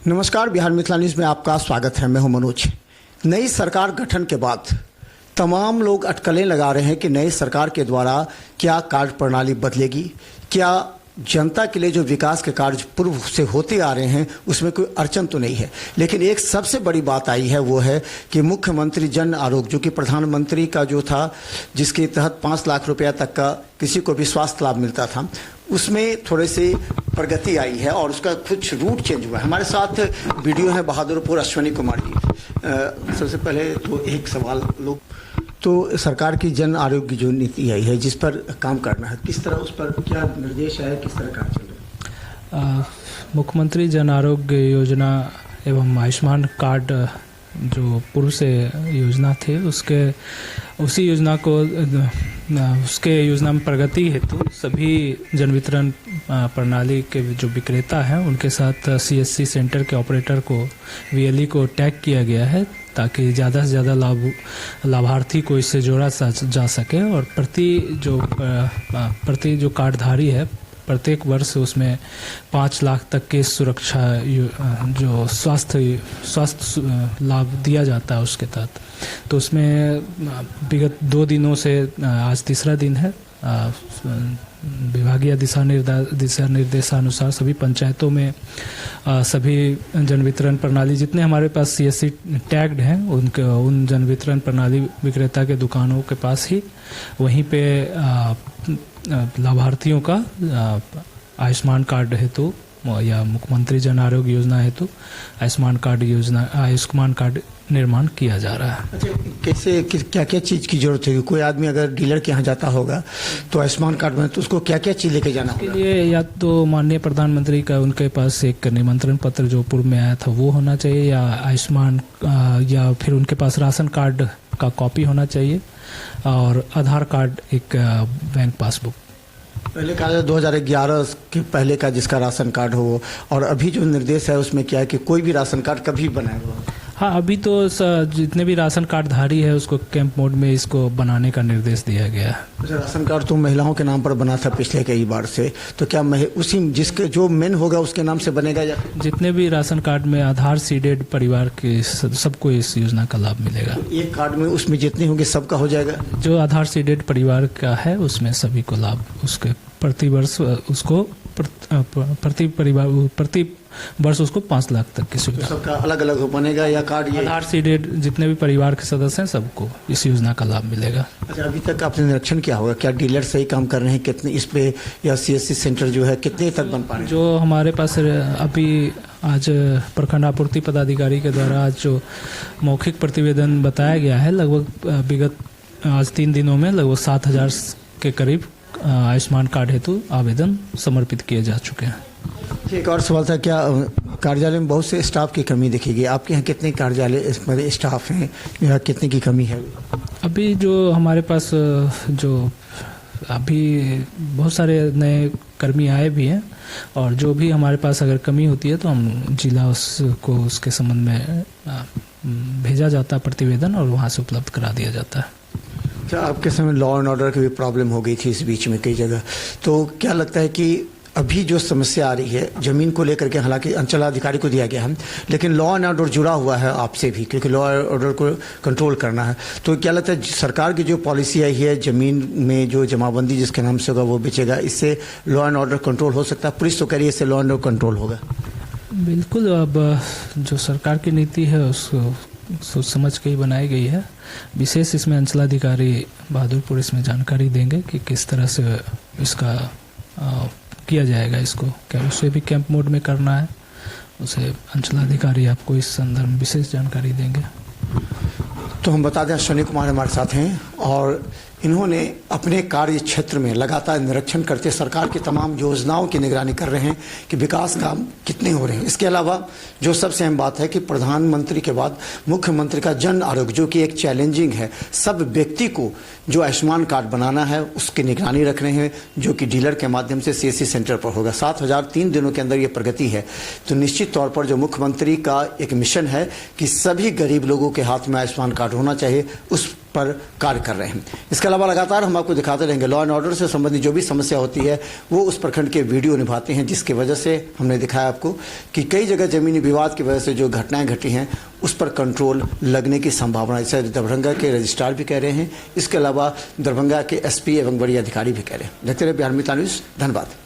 नमस्कार, बिहार मिथिला न्यूज़ में आपका स्वागत है। मैं हूं मनोज। नई सरकार गठन के बाद तमाम लोग अटकलें लगा रहे हैं कि नई सरकार के द्वारा क्या कार्य प्रणाली बदलेगी, क्या जनता के लिए जो विकास के कार्य पूर्व से होते आ रहे हैं उसमें कोई अड़चन तो नहीं है। लेकिन एक सबसे बड़ी बात आई है वो है कि मुख्यमंत्री जन आरोग्य, जो कि प्रधानमंत्री का जो था, जिसके तहत 5 लाख रुपया तक का किसी को भी स्वास्थ्य लाभ मिलता था, उसमें थोड़ी सी प्रगति आई है और उसका कुछ रूट चेंज हुआ है। हमारे साथ वीडियो है बहादुरपुर अश्विनी कुमार जी। सबसे पहले तो एक सवाल लोग तो सरकार की जन आरोग्य जो नीति आई है जिस पर काम करना है, किस तरह उस पर क्या निर्देश है, किस तरह काम चल रहा है? मुख्यमंत्री जन आरोग्य योजना एवं आयुष्मान कार्ड जो पूर्व से योजना थे उसी योजना को उसके योजना में प्रगति हेतु सभी जन वितरण प्रणाली के जो विक्रेता हैं उनके साथ सीएससी सेंटर के ऑपरेटर को वीएलई को टैग किया गया है ताकि ज़्यादा से ज़्यादा लाभार्थी को इससे जोड़ा जा सके और प्रति जो कार्डधारी है प्रत्येक वर्ष उसमें 5 लाख तक के सुरक्षा जो स्वास्थ्य लाभ दिया जाता है उसके तहत। तो उसमें विगत 2 दिनों से आज तीसरा दिन है। विभागीय दिशा निर्देशानुसार सभी पंचायतों में सभी जन वितरण प्रणाली जितने हमारे पास सीएससी टैग्ड हैं उन जन वितरण प्रणाली विक्रेता के दुकानों के पास ही वहीं पे लाभार्थियों का आयुष्मान कार्ड हेतु या मुख्यमंत्री जन आरोग्य योजना हेतु आयुष्मान कार्ड निर्माण किया जा रहा है। अच्छा, कैसे क्या क्या चीज़ की जरूरत है? कोई आदमी अगर डीलर के यहाँ जाता होगा तो आयुष्मान कार्ड में तो उसको क्या क्या चीज़ लेके जाना होगा? इसके लिए या तो माननीय प्रधानमंत्री का उनके पास एक निमंत्रण पत्र जो पूर्व में आया था वो होना चाहिए, या आयुष्मान या फिर उनके पास राशन कार्ड का कॉपी होना चाहिए और आधार कार्ड, एक बैंक पासबुक। पहले का 2011 के पहले का जिसका राशन कार्ड हो, और अभी जो निर्देश है उसमें क्या है कि कोई भी राशन कार्ड कभी बनाए हो। हाँ, अभी तो जितने भी राशन कार्ड धारी है उसको कैंप मोड में इसको बनाने का निर्देश दिया गया है। अच्छा, राशन कार्ड तो महिलाओं के नाम पर बना था पिछले कई बार से, तो क्या उसी जिसके जो मेन होगा उसके नाम से बनेगा या जितने भी राशन कार्ड में आधार सीडेड परिवार के सबको इस योजना का लाभ मिलेगा? तो एक कार्ड में उसमें जितने होंगे सबका हो जाएगा? जो आधार सीडेड परिवार का है उसमें सभी को लाभ उसके प्रति वर्ष उसको प्रति वर्ष उसको 5 लाख तक की सुविधा। सबका अलग अलग बनेगा या कार्ड? आधार सीडेड जितने भी परिवार के सदस्य हैं सबको इस योजना का लाभ मिलेगा। अच्छा, अभी तक आपने निरीक्षण किया होगा, क्या डीलर सही काम कर रहे हैं? कितने इस पे या सीएससी सेंटर जो है कितने तक बन पा रहे हैं? जो हमारे पास अभी आज प्रखंड आपूर्ति पदाधिकारी के द्वारा आज जो मौखिक प्रतिवेदन बताया गया है, लगभग विगत आज 3 दिनों में लगभग 7,000 के करीब आयुष्मान कार्ड हेतु आवेदन समर्पित किए जा चुके हैं। एक और सवाल था, क्या कार्यालय में बहुत से स्टाफ की कमी दिखेगी? आपके यहाँ कितने कार्यालय स्टाफ हैं या कितने की कमी है? अभी जो हमारे पास जो अभी बहुत सारे नए कर्मी आए भी हैं और जो भी हमारे पास अगर कमी होती है तो हम जिला उसको उसके संबंध में भेजा जाता है प्रतिवेदन और वहाँ से उपलब्ध करा दिया जाता है। क्या आपके समय लॉ एंड ऑर्डर की भी प्रॉब्लम हो गई थी इस बीच में कई जगह, तो क्या लगता है कि अभी जो समस्या आ रही है ज़मीन को लेकर के, हालांकि अंचलाधिकारी को दिया गया है लेकिन लॉ एंड ऑर्डर जुड़ा हुआ है आपसे भी, क्योंकि लॉ एंड ऑर्डर को कंट्रोल करना है, तो क्या लगता है सरकार की जो पॉलिसी आई है ज़मीन में जो जमाबंदी जिसके नाम से होगा वो बेचेगा, इससे लॉ एंड ऑर्डर कंट्रोल हो सकता है? पुलिस तो कह रही है इससे लॉ एंड ऑर्डर कंट्रोल होगा। बिल्कुल, अब जो सरकार की नीति है उसको सोच समझ के ही बनाई गई है। विशेष इसमें अंचलाधिकारी बहादुरपुर इसमें जानकारी देंगे कि किस तरह से इसका किया जाएगा। इसको क्या उसे भी कैंप मोड में करना है, उसे अंचलाधिकारी आपको इस संदर्भ में विशेष जानकारी देंगे। तो हम बता दें अश्विनी कुमार हमारे साथ हैं और इन्होंने अपने कार्य क्षेत्र में लगातार निरीक्षण करते सरकार की तमाम योजनाओं की निगरानी कर रहे हैं कि विकास काम कितने हो रहे हैं। इसके अलावा जो सबसे अहम बात है कि प्रधानमंत्री के बाद मुख्यमंत्री का जन आरोग्य जो कि एक चैलेंजिंग है, सब व्यक्ति को जो आयुष्मान कार्ड बनाना है उसकी निगरानी रख रहे हैं, जो कि डीलर के माध्यम से सीएससी सेंटर पर होगा। 7,003 दिनों के अंदर ये प्रगति है, तो निश्चित तौर पर जो मुख्यमंत्री का एक मिशन है कि सभी गरीब लोगों के हाथ में आयुष्मान कार्ड होना चाहिए, उस पर कार्य कर रहे हैं। इसके अलावा लगातार हम आपको दिखाते रहेंगे लॉ एंड ऑर्डर से संबंधित जो भी समस्या होती है वो उस प्रखंड के वीडियो निभाते हैं, जिसकी वजह से हमने दिखाया आपको कि कई जगह जमीनी विवाद की वजह से जो घटनाएं घटी हैं उस पर कंट्रोल लगने की संभावना इसे दरभंगा के रजिस्ट्रार भी कह रहे हैं, इसके अलावा दरभंगा के एसपी एवं बड़ी अधिकारी भी कह रहे हैं। देखते रहे बिहार मित्र न्यूज़। धन्यवाद।